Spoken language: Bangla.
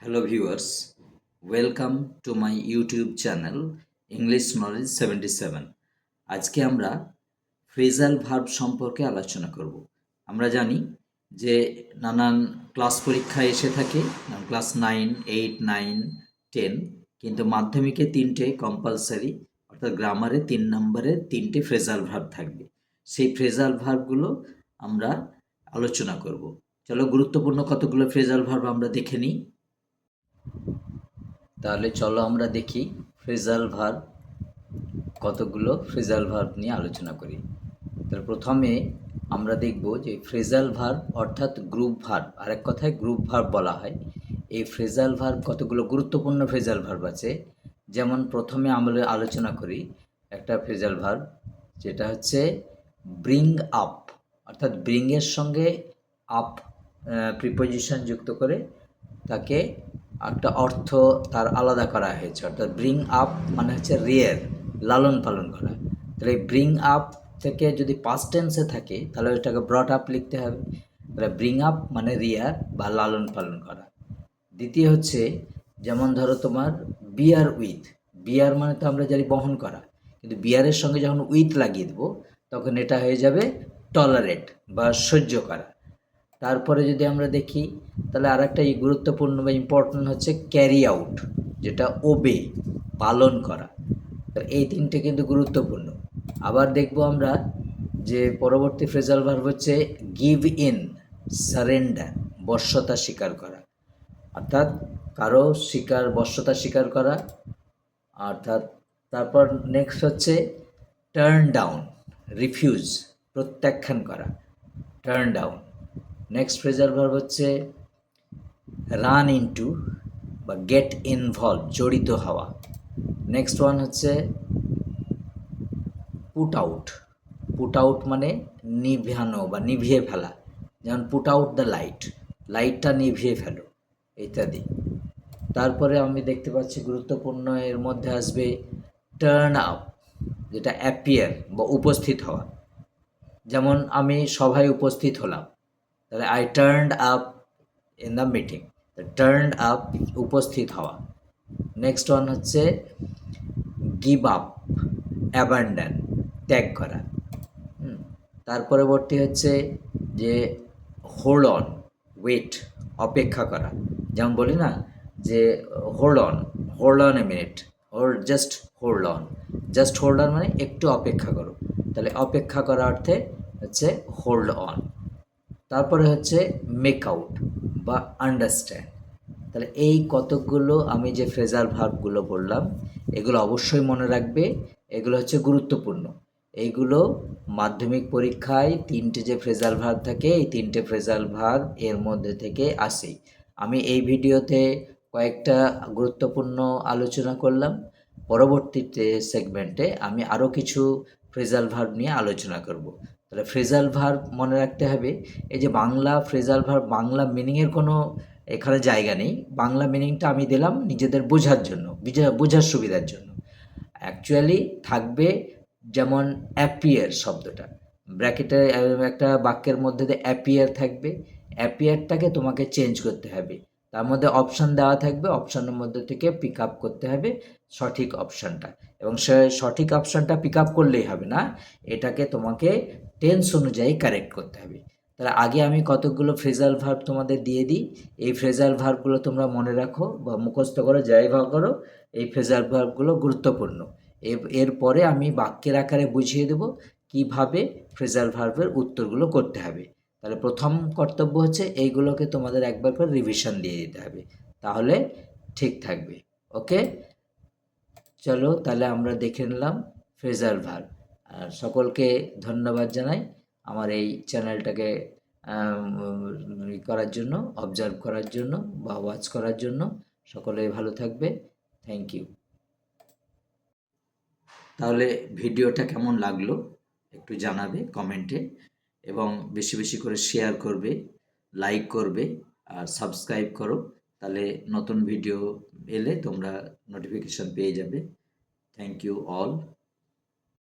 Hello viewers, welcome to my YouTube channel English Knowledge 77। আজকে আমরা ফ্রেজাল ভার্ব সম্পর্কে আলোচনা করব। আমরা জানি যে নানান ক্লাস পরীক্ষায় এসে থাকে, ক্লাস 9, 8, 9, 10, কিন্তু মাধ্যমিকে 3টে কম্পালসারি, অর্থাৎ গ্রামারে 3 নম্বরের 3টে ফ্রেজাল ভার্ব থাকবে। সেই ফ্রেজাল ভার্বগুলো আমরা আলোচনা করব। চলো গুরুত্বপূর্ণ কতগুলো ফ্রেজাল ভার্ব আমরা দেখে নিই। তাহলে চলো আমরা দেখি ফ্রেজাল ভার্ব, কতগুলো ফ্রেজাল ভার্ব নিয়ে আলোচনা করি। তাহলে প্রথমে আমরা দেখব যে ফ্রেজাল ভার্ব অর্থাৎ গ্রুপ ভার্ব, আরেক কথায় গ্রুপ ভার্ব বলা হয়। এই ফ্রেজাল ভার্ব কতগুলো গুরুত্বপূর্ণ ফ্রেজাল ভার্ব আছে। যেমন প্রথমে আমরা আলোচনা করি একটা ফ্রেজাল ভার্ব, যেটা হচ্ছে ব্রিং আপ, অর্থাৎ ব্রিংয়ের সঙ্গে আপ প্রিপোজিশন যুক্ত করে তাকে একটা অর্থ তার আলাদা করা হয়েছে। অর্থাৎ ব্রিং আপ মানে হচ্ছে রিয়ার, লালন পালন করা। তাহলে ব্রিং আপ থেকে যদি পাস্ট টেন্সে থাকে তাহলে ওইটাকে ব্রট আপ লিখতে হবে। তাহলে ব্রিং আপ মানে রিয়ার বা লালন পালন করা। দ্বিতীয় হচ্ছে, যেমন ধরো তোমার বিয়ার উইথ, বিয়ার মানে তো আমরা জানি বহন করা, কিন্তু বিয়ারের সঙ্গে যখন উইথ লাগিয়ে দেবো তখন এটা হয়ে যাবে টলারেট বা সহ্য করা। তারপরে যদি আমরা দেখি তাহলে আর একটা গুরুত্বপূর্ণ বা ইম্পর্টেন্ট হচ্ছে ক্যারি আউট, যেটা ওবে, পালন করা। এই তিনটে কিন্তু গুরুত্বপূর্ণ। আবার দেখব আমরা যে পরবর্তী ফ্রেজাল ভার্ব হচ্ছে গিভ ইন, সারেন্ডার, বশ্যতা স্বীকার করা, অর্থাৎ কারো বশ্যতা স্বীকার করা। অর্থাৎ তারপর নেক্সট হচ্ছে টার্ন ডাউন, রিফিউজ, প্রত্যাখ্যান করা, turn down. Next phrasal verb হচ্ছে রান ইনটু বা গেট ইনভলভ, জড়িত হওয়া। নেক্সট ওয়ান হচ্ছে পুট আউট, পুট আউট মানে নিভানো বা নিভিয়ে ফেলা, যেমন পুট আউট দ্য লাইট, লাইটটা নিভিয়ে ফেলো ইত্যাদি। তারপরে আমি দেখতে পাচ্ছি গুরুত্বপূর্ণ এর মধ্যে আসবে টার্ন আপ, যেটা অ্যাপিয়ার বা উপস্থিত হওয়া। যেমন আমি সভায় উপস্থিত হলাম, তাহলে I turned up in the meeting, turned up উপস্থিত হওয়া। নেক্সট ওয়ান হচ্ছে গিভ আপ, অ্যাবান্ডন, ত্যাগ করা। তার পরবর্তী হচ্ছে যে হোল্ড অন, ওয়েট, অপেক্ষা করা। যেমন বলি না যে hold on a minute, just hold on, just hold on মানে একটু অপেক্ষা করো। তাহলে অপেক্ষা করা অর্থে হচ্ছে হোল্ড অন। তারপরে হচ্ছে মেক আউট বা আন্ডারস্ট্যান্ড। তাহলে এই কতকগুলো আমি যে ফ্রেজাল ভার্বগুলো বললাম এগুলো অবশ্যই মনে রাখবে, এগুলো হচ্ছে গুরুত্বপূর্ণ। এইগুলো মাধ্যমিক পরীক্ষায় 3টে যে ফ্রেজাল ভার্ব থাকে এই 3টে ফ্রেজাল ভার্ব এর মধ্যে থেকে আসে। আমি এই ভিডিওতে কয়েকটা গুরুত্বপূর্ণ আলোচনা করলাম। পরবর্তীতে সেগমেন্টে আমি আরও কিছু ফ্রেজাল ভার্ব নিয়ে আলোচনা করব। তাহলে ফ্রেজাল ভার্ব মনে রাখতে হবে, এই যে বাংলা ফ্রেজাল ভার্ব, বাংলা মিনিংয়ের কোনো এখানে জায়গা নেই। বাংলা মিনিংটা আমি দিলাম নিজেদের বোঝার জন্য, বোঝার সুবিধার জন্য। অ্যাকচুয়ালি থাকবে যেমন অ্যাপিয়ার শব্দটা, ব্র্যাকেটে একটা বাক্যের মধ্যে দিয়ে অ্যাপিয়ার থাকবে, অ্যাপিয়ারটাকে তোমাকে চেঞ্জ করতে হবে। তার মধ্যে অপশান দেওয়া থাকবে, অপশানের মধ্যে থেকে পিক আপ করতে হবে সঠিক অপশানটা, এবং সে সঠিক অপশানটা পিক আপ করলেই হবে না, এটাকে তোমাকে টেন্স অনুযায়ী কারেক্ট করতে হবে। তাহলে আগে আমি কতকগুলো ফ্রেজাল ভার্ব তোমাদের দিয়ে দিই, এই ফ্রেজাল ভার্বগুলো তোমরা মনে রাখো বা মুখস্থ করো, যাই ভাগ করো। এই ফ্রেজাল ভার্বগুলো গুরুত্বপূর্ণ। এরপরে আমি বাক্যের আকারে বুঝিয়ে দেব কিভাবে ফ্রেজাল ভার্বের উত্তরগুলো করতে হবে। তাহলে প্রথম কর্তব্য হচ্ছে এইগুলোকে তোমাদের একবার করে রিভিশন দিয়ে দিতে হবে, তাহলে ঠিক থাকবে। ওকে, চলো তাহলে আমরা দেখে নিলাম ফ্রেজাল ভার্ব। আর সকলকে ধন্যবাদ জানাই আমার এই চ্যানেলটাকে করার জন্য, অবজার্ভ করার জন্য বা ওয়াচ করার জন্য। সকলে ভালো থাকবে, থ্যাংক ইউ। তাহলে ভিডিওটা কেমন লাগলো একটু জানাবে কমেন্টে, এবং বেশি বেশি করে শেয়ার করবে, লাইক করবে আর সাবস্ক্রাইব করো। তাহলে নতুন ভিডিও এলে তোমরা নোটিফিকেশন পেয়ে যাবে। Thank you all.